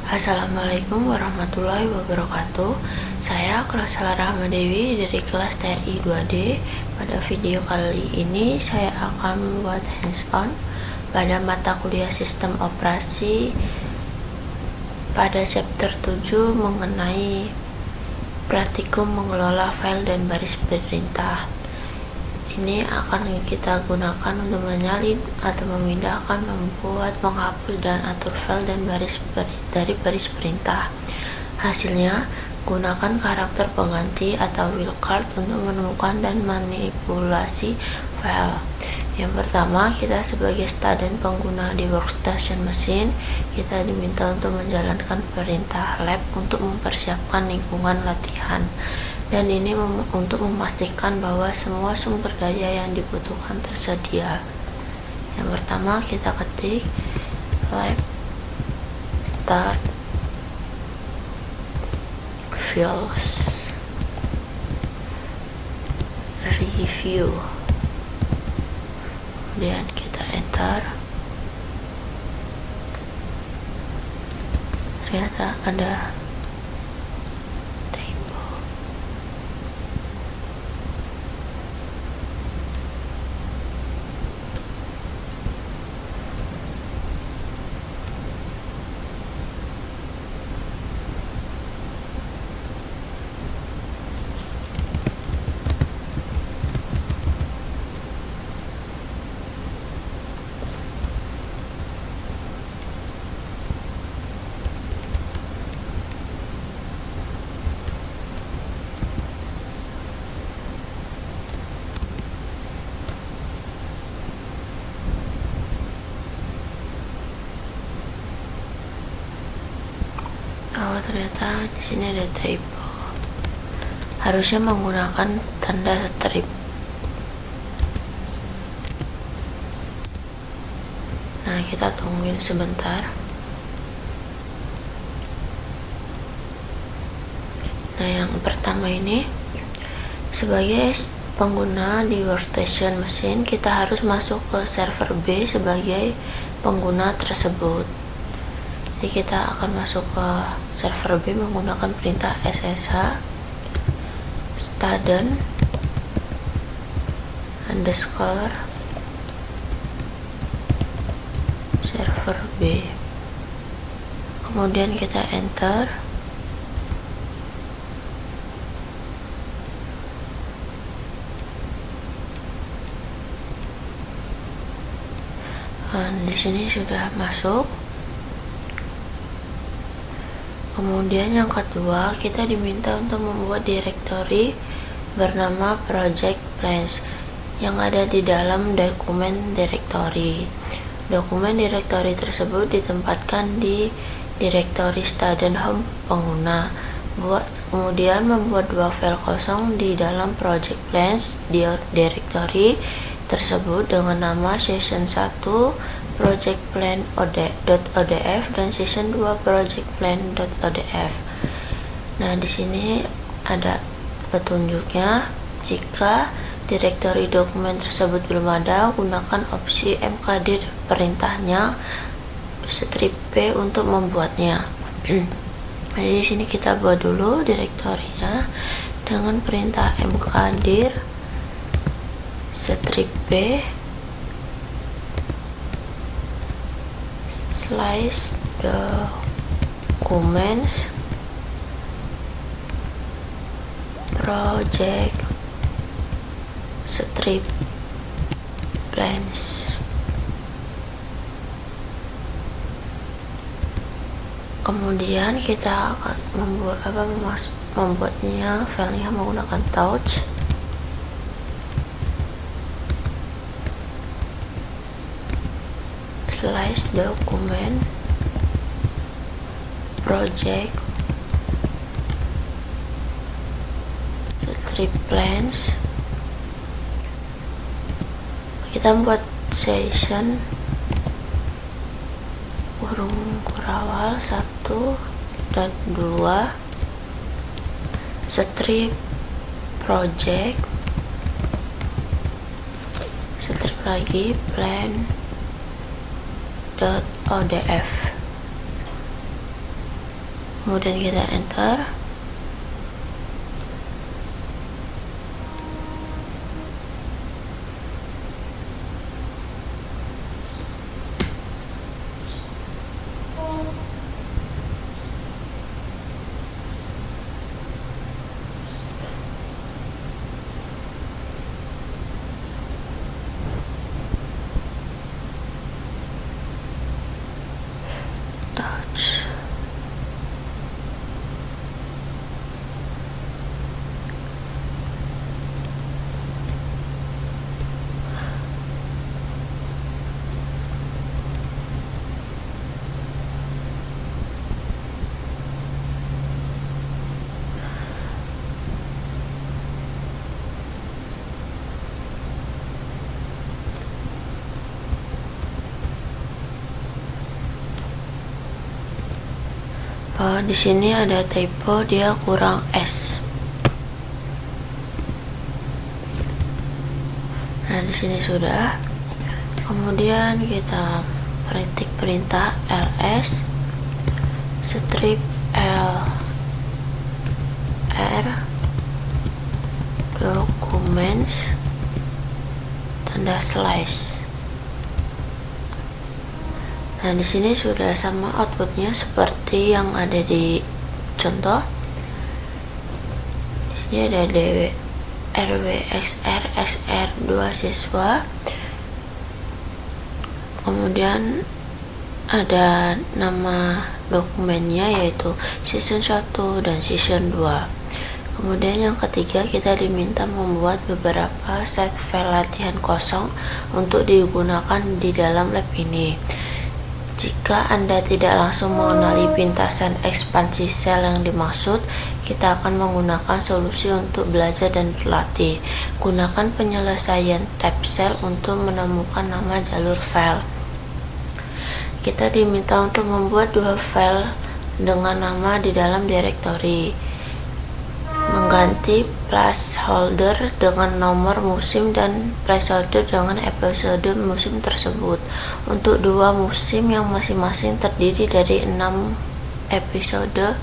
Assalamualaikum warahmatullahi wabarakatuh. Saya Klasela Rahmadewi dari kelas TRI 2D. Pada video kali ini saya akan membuat hands-on pada mata kuliah sistem operasi pada chapter 7 mengenai praktikum mengelola file dan baris perintah. Ini akan kita gunakan untuk menyalin atau memindahkan, membuat, menghapus, dan atur file dan dari baris perintah. Hasilnya, gunakan karakter pengganti atau wildcard untuk menemukan dan manipulasi file. Yang pertama, kita sebagai student pengguna di workstation mesin, kita diminta untuk menjalankan perintah lab untuk mempersiapkan lingkungan latihan. Dan ini untuk memastikan bahwa semua sumber daya yang dibutuhkan tersedia. Yang pertama, kita ketik lab start files review, kemudian kita enter. Ternyata ada ternyata di sini ada typo. Harusnya menggunakan tanda strip. Nah, kita tungguin sebentar. Nah, yang pertama ini, sebagai pengguna di workstation mesin, kita harus masuk ke server B sebagai pengguna tersebut. Jadi kita akan masuk ke server B menggunakan perintah ssh student underscore server B, kemudian kita enter. Dan di sini sudah masuk. Kemudian yang kedua, kita diminta untuk membuat direktori bernama project plans yang ada di dalam dokumen direktori. Dokumen direktori tersebut ditempatkan di direktori student home pengguna. Kemudian membuat dua file kosong di dalam project plans di direktori tersebut dengan nama session 1 project plan .odf dan season 2 project plan .odf. Nah, di sini ada petunjuknya. Jika direktori dokumen tersebut belum ada, gunakan opsi mkdir perintahnya strip p untuk membuatnya. Jadi di sini kita buat dulu direktorinya dengan perintah mkdir strip p slice documents project strip plans. Kemudian kita akan membuatnya filenya menggunakan touch. Slice dokumen project strip plans. Kita membuat session kurung kurawal 1 dan 2 strip project strip lagi plan. .odf. kemudian kita enter. Touch. Di sini ada typo, dia kurang S. Nah, di sini sudah. Kemudian kita ketik perintah ls strip lr documents tanda slash. Nah, di sini sudah sama outputnya seperti yang ada di contoh. Di sini ada rwxr xr2 siswa. Kemudian ada nama dokumennya yaitu season 1 dan season 2. Kemudian yang ketiga, kita diminta membuat beberapa set file latihan kosong untuk digunakan di dalam lab ini. Jika Anda tidak langsung mengenali pintasan ekspansi sel yang dimaksud, kita akan menggunakan solusi untuk belajar dan berlatih. Gunakan penyelesaian tab sel untuk menemukan nama jalur file. Kita diminta untuk membuat dua file dengan nama di dalam direktori. Mengganti placeholder dengan nomor musim dan placeholder dengan episode musim tersebut untuk dua musim yang masing-masing terdiri dari 6 episode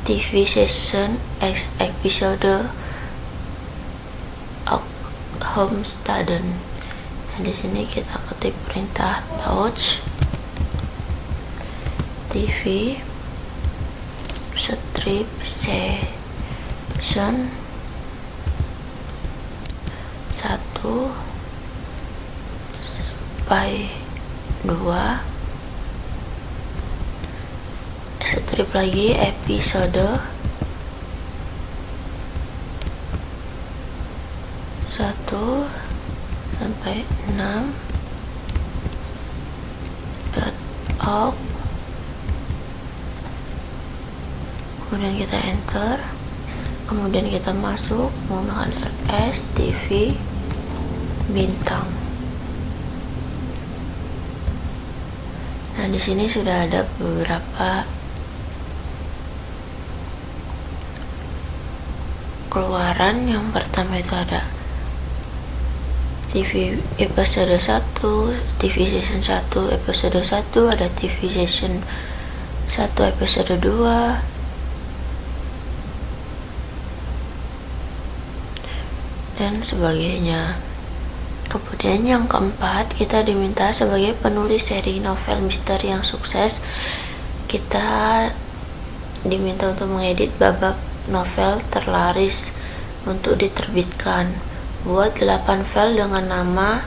TV season episode Homesteaden. Nah, di sini kita ketik perintah touch TV strip season 1 sampai 2, strip lagi episode 1 sampai 6 .org. Kemudian kita enter. Kemudian kita masuk menggunakan ls tv bintang. Nah, di sini sudah ada beberapa keluaran. Yang pertama itu ada TV episode 1, TV season 1 episode 1, ada TV season 1 episode 2, dan sebagainya. Kemudian yang keempat, kita diminta sebagai penulis seri novel misteri yang sukses, kita diminta untuk mengedit babak novel terlaris untuk diterbitkan. Buat 8 file dengan nama,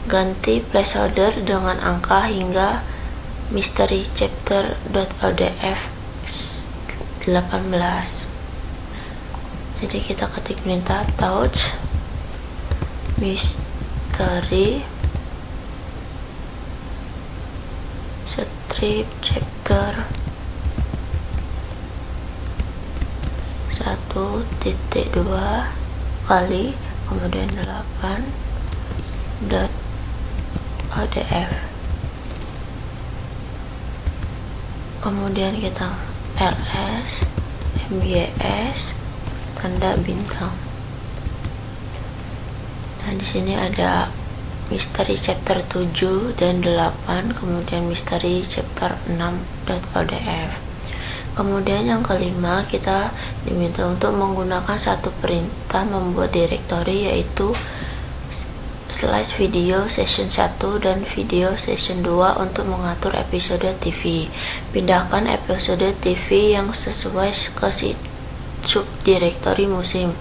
ganti placeholder dengan angka hingga mysterychapter.odf 18. Jadi kita ketik perintah touch mystery strip chapter 1.2 kali kemudian 8.odf. Kemudian kita ls mbs tanda bintang. Nah, di sini ada misteri chapter 7 dan 8, kemudian misteri chapter 6.odf. Kemudian yang kelima, kita diminta untuk menggunakan satu perintah membuat direktori, yaitu slash video session 1 dan video session 2 untuk mengatur episode TV. Pindahkan episode TV yang sesuai ke subdirektori musim.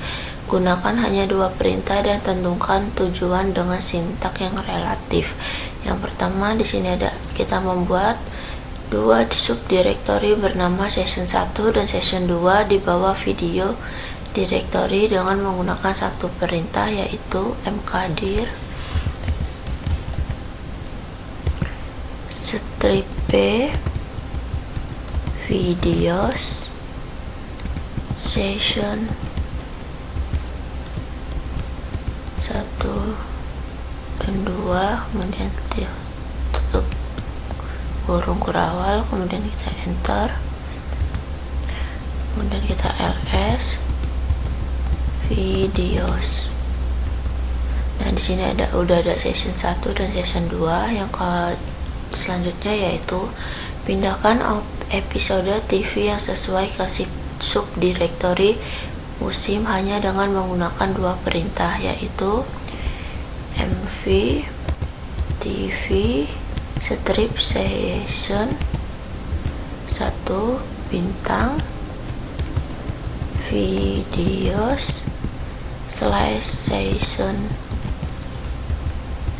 Gunakan hanya dua perintah dan tentukan tujuan dengan sintak yang relatif. Yang pertama, di sini ada kita membuat dua subdirektori bernama session 1 dan session 2 di bawah video directory dengan menggunakan satu perintah, yaitu mkdir strip videos session 1 dan 2, kemudian tutup kurung kurawal, kemudian kita enter, kemudian kita ls videos. Nah, di sini udah ada session 1 dan session 2. Yang selanjutnya yaitu pindahkan episode TV yang sesuai ke subdirektori musim hanya dengan menggunakan dua perintah, yaitu mv TV strip session 1 bintang videos slash session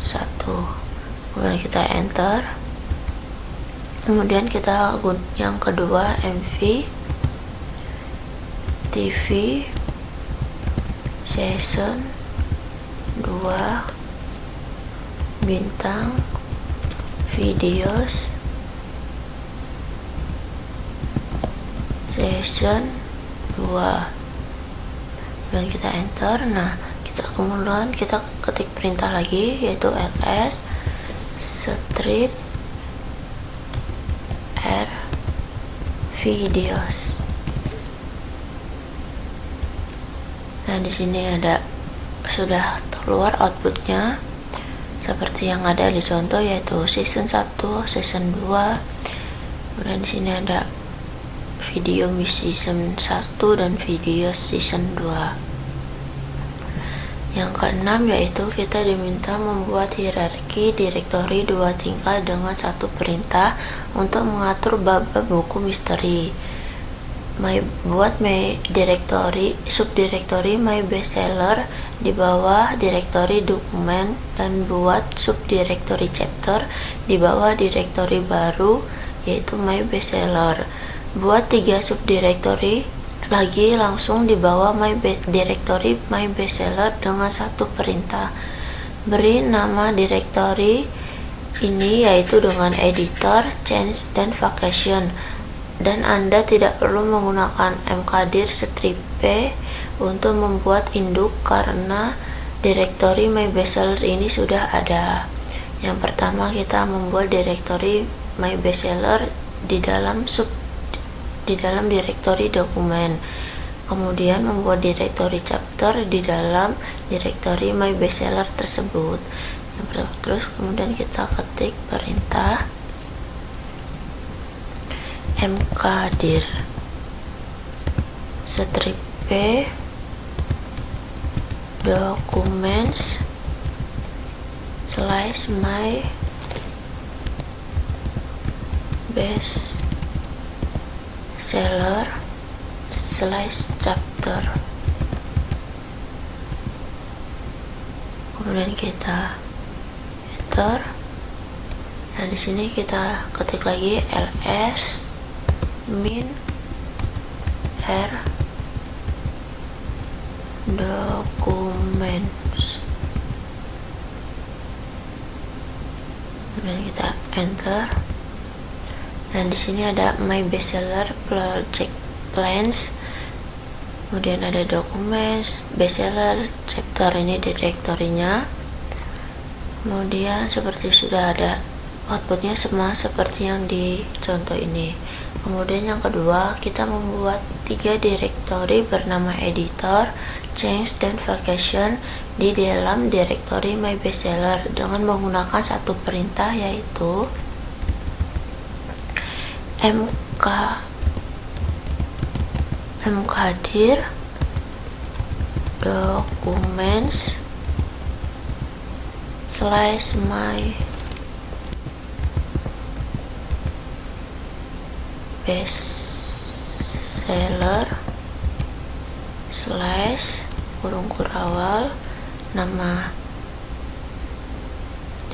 1, kemudian kita enter. Kemudian kita yang kedua mv TV session 2 bintang videos session 2, dan kita enter. Nah, kemudian kita ketik perintah lagi, yaitu ls strip r videos. Nah, di sini sudah keluar outputnya seperti yang ada di contoh, yaitu season 1, season 2. Kemudian di sini ada video season 1 dan video season 2. Yang keenam, yaitu kita diminta membuat hierarki direktori 2 tingkat dengan satu perintah untuk mengatur bab-bab buku misteri. Buat subdirektori my bestseller di bawah direktori dokumen, dan buat subdirektori chapter di bawah direktori baru, yaitu my bestseller. Buat 3 subdirektori lagi langsung di bawah direktori my bestseller dengan satu perintah. Beri nama direktori ini yaitu dengan editor, change, dan vacation. Dan Anda tidak perlu menggunakan mkdir strip untuk membuat induk karena direktori my bestseller ini sudah ada. Yang pertama, kita membuat direktori my bestseller di dalam direktori dokumen, kemudian membuat direktori chapter di dalam direktori my bestseller tersebut. Terus kemudian kita ketik perintah mkdir strip documents slash my bestseller slash chapter, kemudian kita enter. Nah, di sini kita ketik lagi ls min r documents, kemudian kita enter. Dan di sini ada my bestseller project plans, kemudian ada documents, bestseller, chapter, ini direktorinya. Kemudian seperti sudah ada outputnya sama seperti yang di contoh ini. Kemudian yang kedua, kita membuat 3 direktori bernama editor, change, dan vacation di dalam direktori my bestseller dengan menggunakan satu perintah, yaitu mkdir documents slash my bestseller slash kurung kurawal nama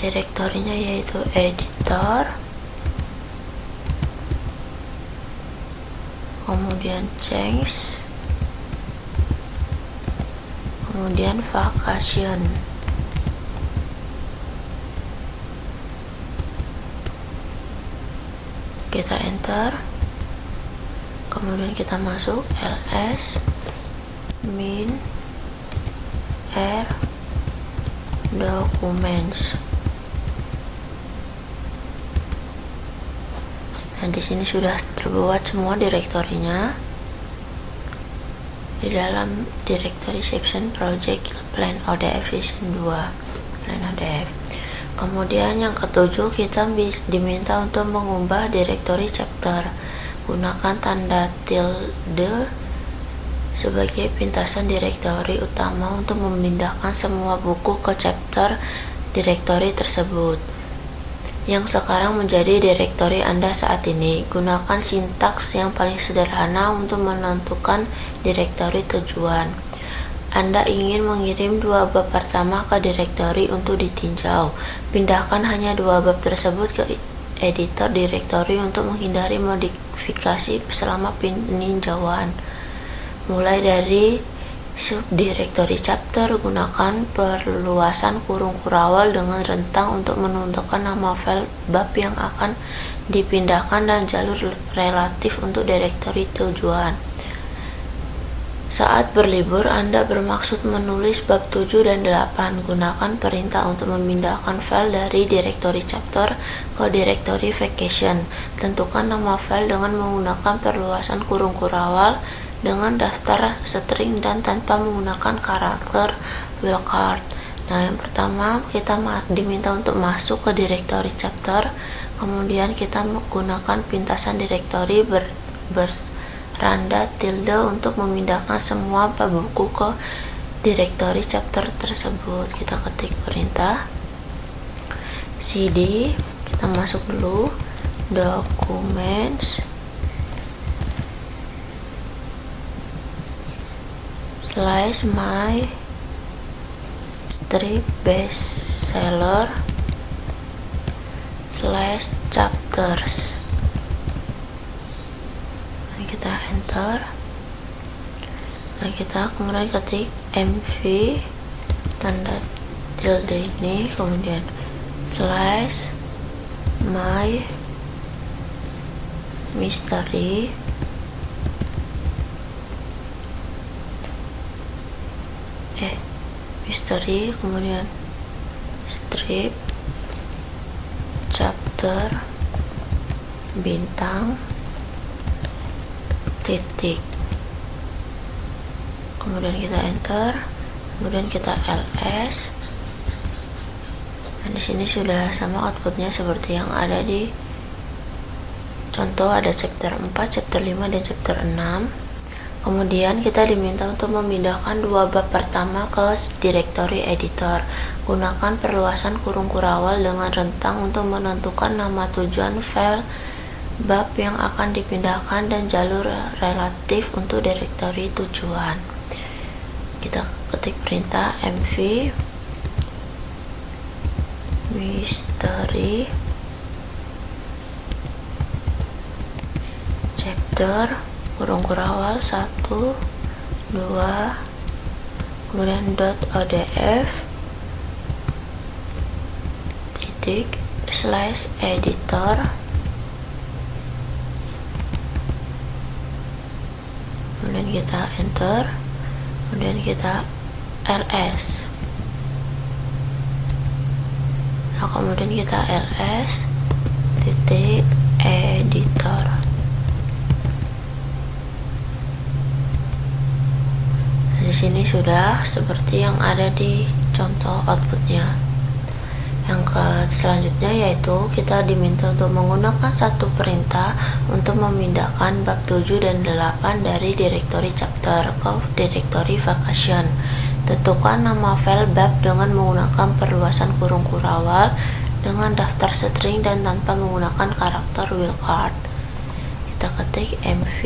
direktorinya yaitu editor, kemudian change, kemudian vacation. Kita enter, kemudian kita masuk ls min r documents. Nah, di sini sudah terbuat semua direktorinya di dalam directory section project plan ODF season 2 plan ODF. Kemudian yang ketujuh, kita diminta untuk mengubah direktori chapter. Gunakan tanda tilde sebagai pintasan direktori utama untuk memindahkan semua buku ke chapter direktori tersebut yang sekarang menjadi direktori Anda saat ini. Gunakan sintaks yang paling sederhana untuk menentukan direktori tujuan. Anda ingin mengirim 2 bab pertama ke direktori untuk ditinjau. Pindahkan hanya 2 bab tersebut ke editor direktori untuk menghindari modifikasi selama peninjauan. Mulai dari subdirektori chapter, gunakan perluasan kurung kurawal dengan rentang untuk menentukan nama file bab yang akan dipindahkan dan jalur relatif untuk direktori tujuan. Saat berlibur, Anda bermaksud menulis bab 7 dan 8. Gunakan perintah untuk memindahkan file dari direktori chapter ke direktori vacation. Tentukan nama file dengan menggunakan perluasan kurung kurawal dengan daftar string dan tanpa menggunakan karakter wildcard. Nah, yang pertama kita diminta untuk masuk ke direktori chapter, kemudian kita menggunakan pintasan direktori randa tilde untuk memindahkan semua bab buku ke direktori chapter tersebut. Kita ketik perintah cd, kita masuk dulu documents slash my strip bestseller slash chapters. Kita enter, nah kita kemudian ketik mv tanda tilde ini, kemudian slash my mystery kemudian strip chapter bintang titik, kemudian kita enter, kemudian kita ls. Nah, di sini sudah sama outputnya seperti yang ada di contoh, ada chapter 4, chapter 5, dan chapter 6. Kemudian kita diminta untuk memindahkan 2 bab pertama ke direktori editor. Gunakan perluasan kurung kurawal dengan rentang untuk menentukan nama tujuan file bab yang akan dipindahkan dan jalur relatif untuk direktori tujuan. Kita ketik perintah mv mystery chapter kurung kurawal 1 2 kemudian .odf titik slash editor, kemudian kita enter, kemudian kita ls. Nah, kemudian kita ls titik editor. Nah, di sini sudah seperti yang ada di contoh outputnya. Selanjutnya yaitu kita diminta untuk menggunakan satu perintah untuk memindahkan bab 7 dan 8 dari direktori chapter ke direktori vacation. Tentukan nama file bab dengan menggunakan perluasan kurung kurawal dengan daftar string dan tanpa menggunakan karakter wildcard. Kita ketik mv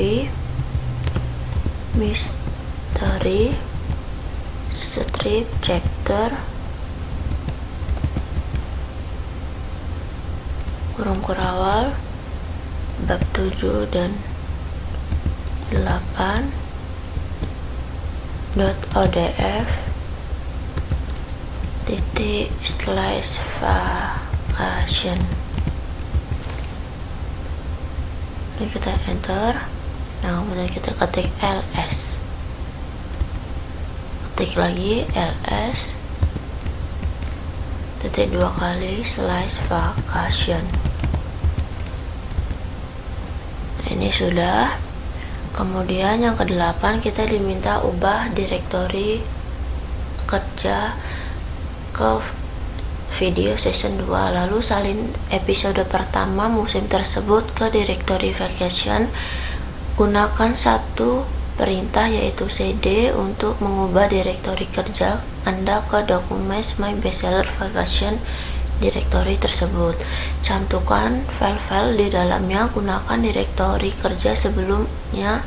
mystery strip chapter kurung kurawal bab 7 dan 8 .odf titik slash vacation. Ini kita enter. Nah, kemudian kita ketik ls, ketik lagi ls titik 2 kali slash vacation. Nah, ini sudah. Kemudian yang ke-8 kita diminta ubah direktori kerja ke video season 2, lalu salin episode pertama musim tersebut ke direktori vacation. Gunakan satu perintah yaitu cd untuk mengubah direktori kerja Anda ke dokumen My Bestseller Vacation direktori tersebut. Cantumkan file-file di dalamnya. Gunakan direktori kerja sebelumnya.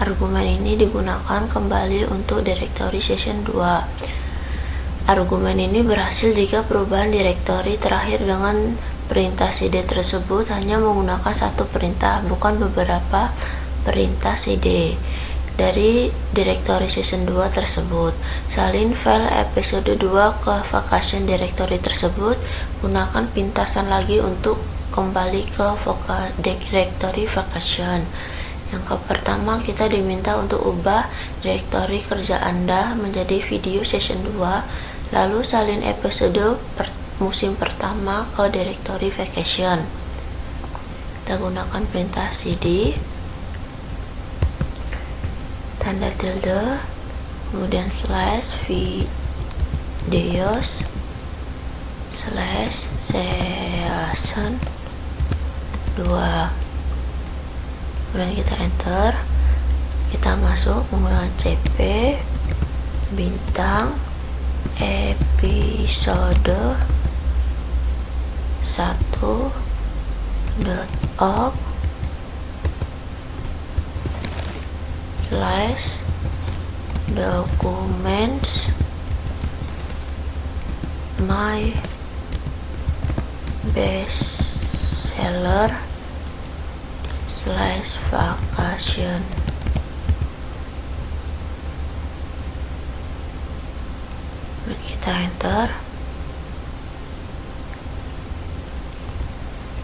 Argumen ini digunakan kembali untuk direktori season 2. Argumen ini berhasil jika perubahan direktori terakhir dengan perintah cd tersebut hanya menggunakan satu perintah, bukan beberapa perintah cd dari direktori season 2 tersebut. Salin file episode 2 ke vacation directory tersebut. Gunakan pintasan lagi untuk kembali ke directory vacation. Yang pertama kita diminta untuk ubah direktori kerja Anda menjadi video season 2, lalu salin episode musim pertama ke directory vacation. Kita gunakan perintah cd tanda tilde kemudian slash videos slash season 2, kemudian kita enter. Kita masuk menggunakan cp bintang episode 1.org slash documents my bestseller slash vacation. Kita enter.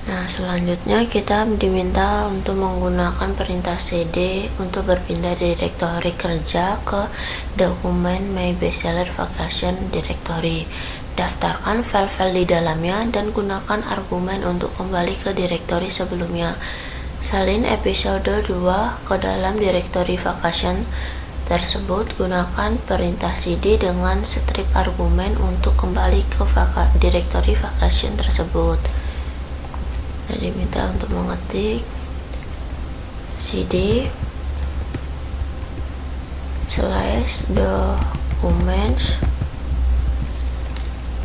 Nah, selanjutnya kita diminta untuk menggunakan perintah cd untuk berpindah direktori kerja ke dokumen My Bestseller Vacation Directory. Daftarkan file-file di dalamnya dan gunakan argumen untuk kembali ke direktori sebelumnya. Salin episode 2 ke dalam direktori vacation tersebut. Gunakan perintah cd dengan strip argumen untuk kembali ke direktori vacation tersebut. Jadi minta untuk mengetik cd slash documents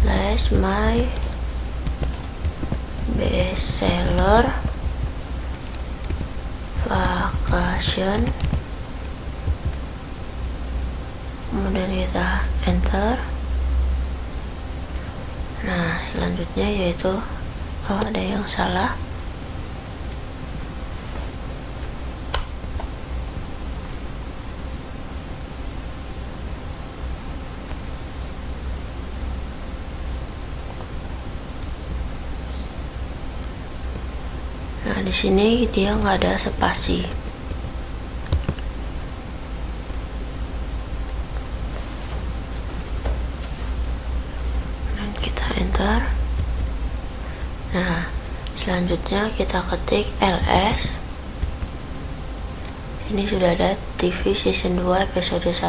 slash my bestseller vacation, kemudian kita enter. Nah, selanjutnya yaitu ada yang salah. Nah, di sini dia nggak ada spasi. Dan kita enter. Nah, selanjutnya kita ketik ls. Ini sudah ada TV season 2 episode 1.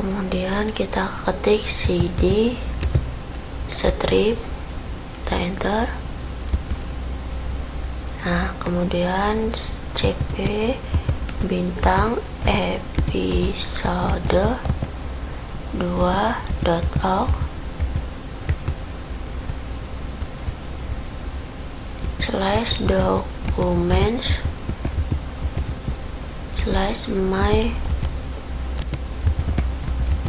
kemudian kita ketik cd strip, kita enter. Nah, kemudian cp bintang episode 2.org /documents /my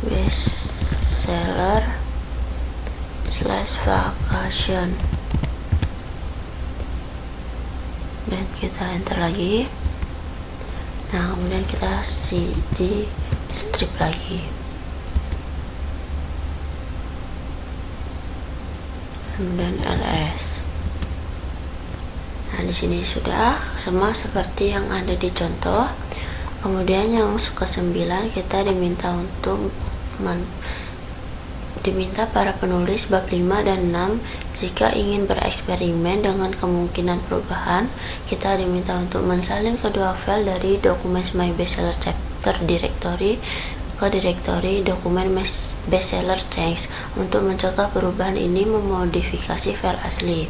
bestseller /vacation, dan kita enter lagi. Nah, kemudian kita cd strip lagi, kemudian ls. Nah, di sini sudah semua seperti yang ada di contoh. Kemudian yang ke-9 kita diminta para penulis bab 5 dan 6 jika ingin bereksperimen dengan kemungkinan perubahan. Kita diminta untuk mensalin kedua file dari dokumen My Bestseller Chapter Directory ke direktori dokumen Bestseller Change. Untuk mencegah perubahan ini memodifikasi file asli.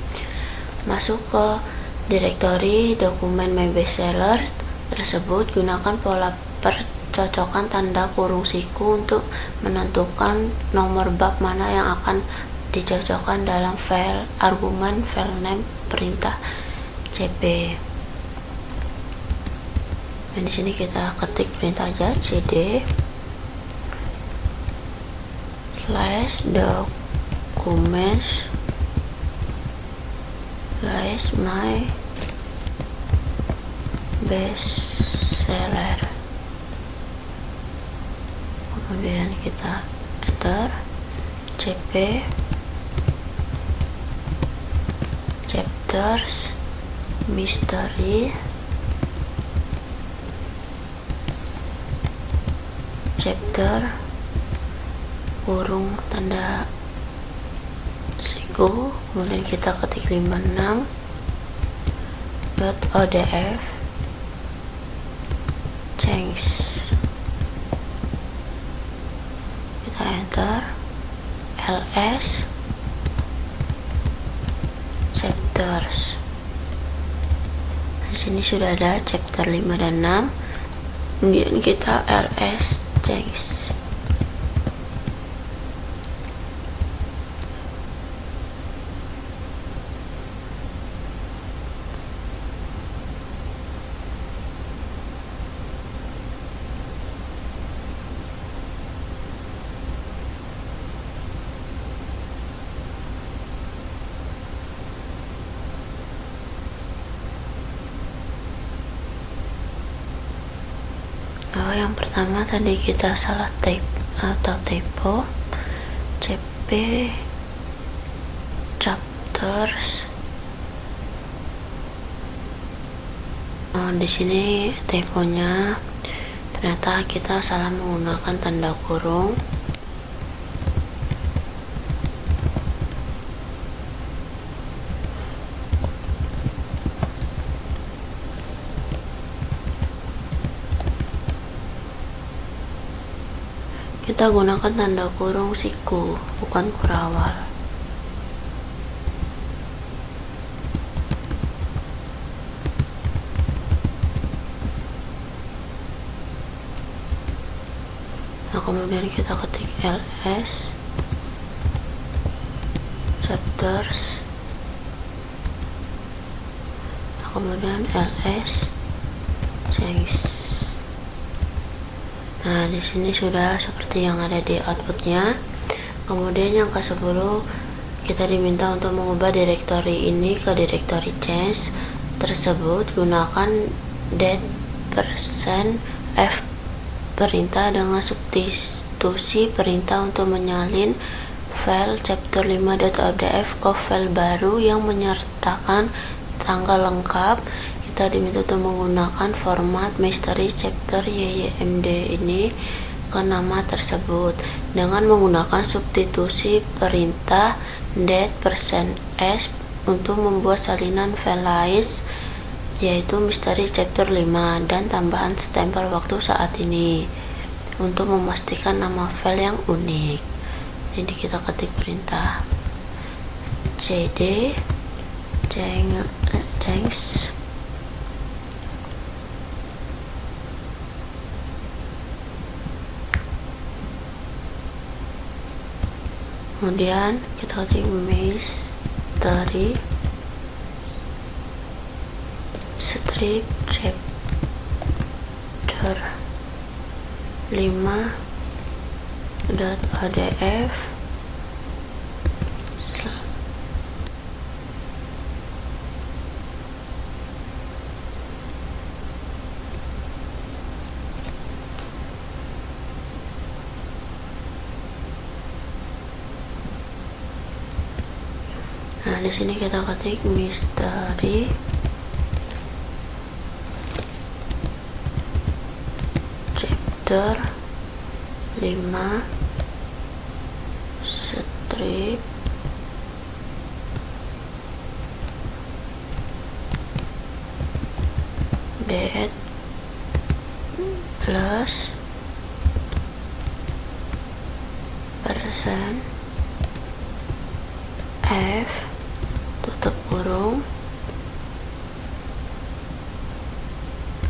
Masuk ke direktori dokumen My Bestseller tersebut, gunakan pola percocokan tanda kurung siku untuk menentukan nomor bab mana yang akan dicocokkan dalam file argumen file name perintah cp. Dan di sini kita ketik perintah aja cd /documents /my bestseller, kemudian kita enter cp chapters mystery chapter kurung tanda siku, kemudian kita ketik 56.odf change, kita enter ls chapters. Di sini sudah ada chapter 5 dan 6, kemudian kita ls change. Yang pertama tadi kita salah type atau typo, cp chapters. Di sini typonya ternyata kita salah menggunakan tanda kurung. Kita gunakan tanda kurung siku, bukan kurawal. Nah, kemudian kita ketik ls chapters. Nah, kemudian ls change. Nah, di sini sudah seperti yang ada di outputnya. Kemudian yang ke-10 kita diminta untuk mengubah direktori ini ke direktori change tersebut. Gunakan %f perintah dengan substitusi perintah untuk menyalin file chapter 5.odf ke file baru yang menyertakan tanggal lengkap. Kita diminta untuk menggunakan format mystery chapter YYMD ini ke nama tersebut dengan menggunakan substitusi perintah %s untuk membuat salinan file lain, yaitu mystery chapter 5 dan tambahan stempel waktu saat ini. untuk memastikan nama file yang unik. Jadi kita ketik perintah cd change kemudian kita ketik mystery strip chapter 5.odf Nah, di sini kita ketik mystery chapter 5 strip dead plus persen f tutup kurung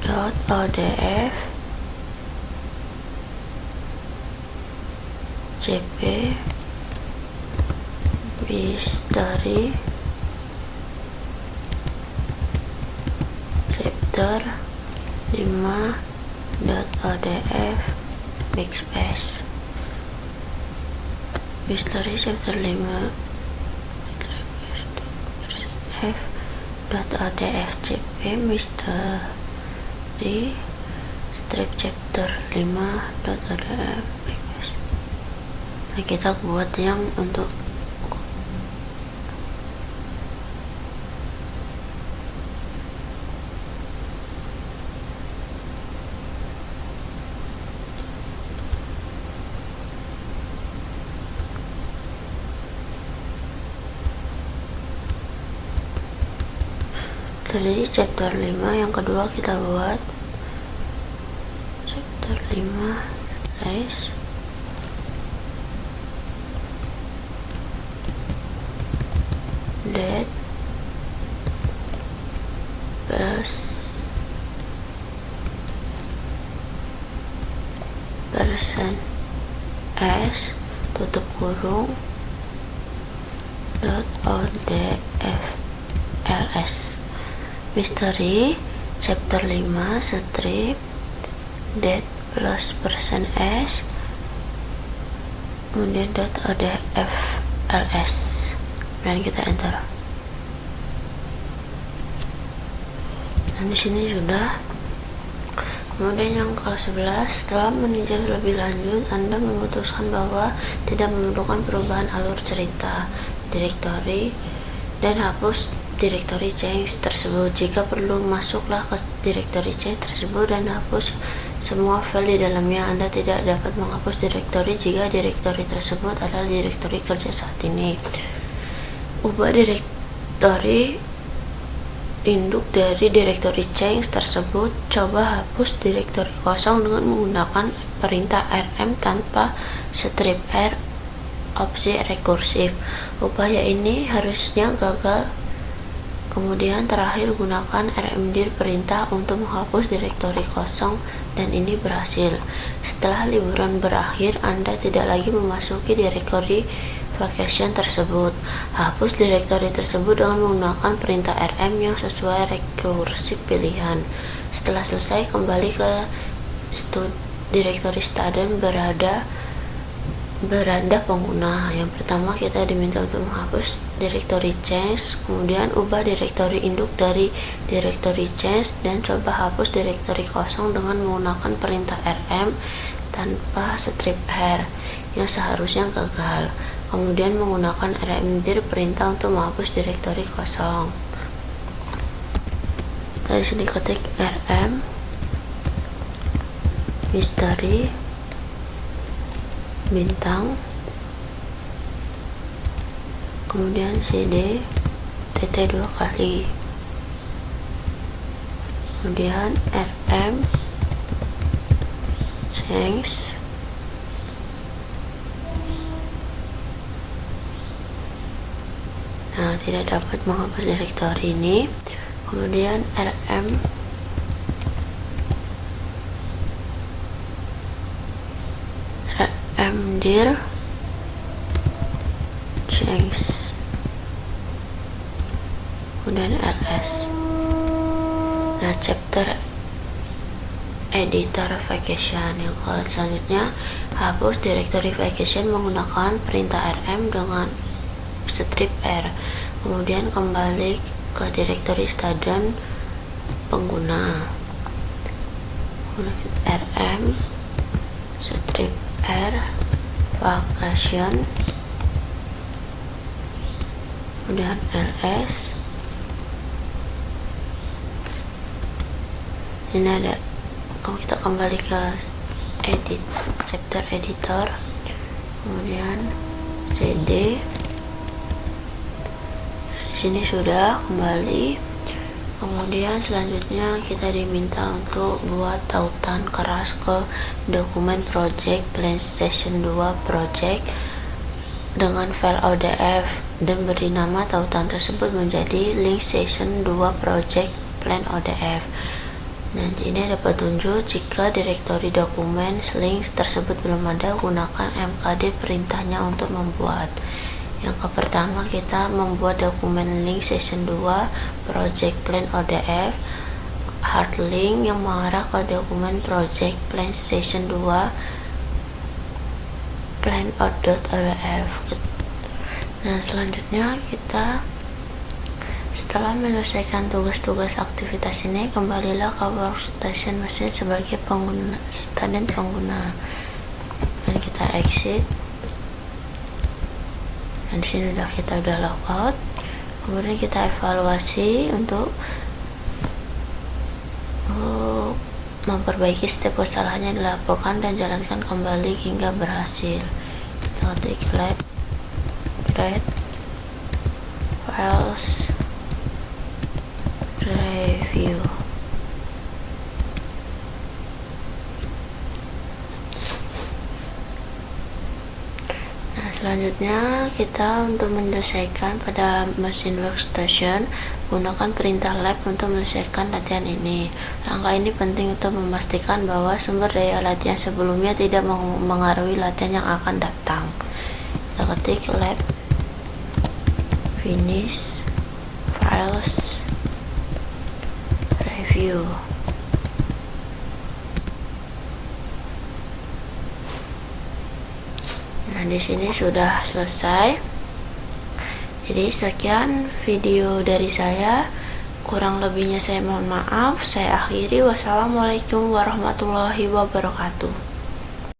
.odf cp mystery chapter 5.odf backspace mystery chapter 5 f.odf cp mystery strip chapter 5.odf backspace. Nah, kita buat yang untuk jadi chapter 5 yang kedua kita buat chapter 5 guys dead plus persen s tutup kurung .odf ls mystery chapter 5 strip dead plus persen s kemudian .odf ls dan kita enter. Dan di sini sudah. Kemudian yang ke-11, setelah meninjau lebih lanjut, Anda memutuskan bahwa tidak memerlukan perubahan alur cerita direktori dan hapus direktori change tersebut. Jika perlu, masuklah ke direktori change tersebut dan hapus semua file di dalamnya. Anda tidak dapat menghapus direktori jika direktori tersebut adalah direktori kerja saat ini. Ubah direktori induk dari direktori change tersebut. Coba hapus direktori kosong dengan menggunakan perintah rm tanpa strip r opsi rekursif. Upaya ini harusnya gagal. Kemudian terakhir gunakan rmdir perintah untuk menghapus direktori kosong dan ini berhasil. Setelah liburan berakhir, Anda tidak lagi memasuki direktori vacation tersebut. Hapus direktori tersebut dengan menggunakan perintah rm yang sesuai rekursif pilihan. Setelah selesai, kembali ke direktori student beranda pengguna. Yang pertama, kita diminta untuk menghapus direktori change, kemudian ubah direktori induk dari direktori change dan coba hapus direktori kosong dengan menggunakan perintah rm tanpa strip r yang seharusnya gagal. Kemudian menggunakan rmdir perintah untuk menghapus direktori kosong. Kita disini ketik rm mystery bintang, kemudian cd tt 2 kali, kemudian rm change Nah, tidak dapat menghapus direktori ini. Kemudian dir change, kemudian ls. Nah, chapter editor vacation. Yang selanjutnya, hapus directory vacation menggunakan perintah rm dengan strip r. Kemudian kembali ke directory student pengguna, rm strip r vacation, kemudian ls. Ini ada, kita kembali ke chapter editor, kemudian cd. Di sini sudah kembali. Kemudian selanjutnya kita diminta untuk buat tautan keras ke dokumen project plan session 2 project dengan file odf dan beri nama tautan tersebut menjadi link session 2 project plan odf. Nanti ini ada petunjuk, jika direktori dokumen links tersebut belum ada, gunakan mkd perintahnya untuk membuat. Yang pertama, kita membuat dokumen link session 2 project plan odf hard link yang mengarah ke dokumen project plan session 2 plan odf. Nah, selanjutnya kita setelah menyelesaikan tugas-tugas aktivitas ini, kembalilah ke workstation mesin sebagai pengguna, student pengguna. Dan kita exit. Dan di sini kita udah logout. Kemudian kita evaluasi untuk memperbaiki setiap kesalahannya dilaporkan dan jalankan kembali hingga berhasil. Kita ketik lab create files review. Nah, selanjutnya kita untuk menyelesaikan pada mesin workstation, gunakan perintah lab untuk menyelesaikan latihan ini. Langkah ini penting untuk memastikan bahwa sumber daya latihan sebelumnya tidak mengaruhi latihan yang akan datang. Kita ketik lab finish files review. Nah, di sini sudah selesai. Jadi sekian video dari saya. Kurang lebihnya saya mohon maaf. Saya akhiri. Wassalamualaikum warahmatullahi wabarakatuh.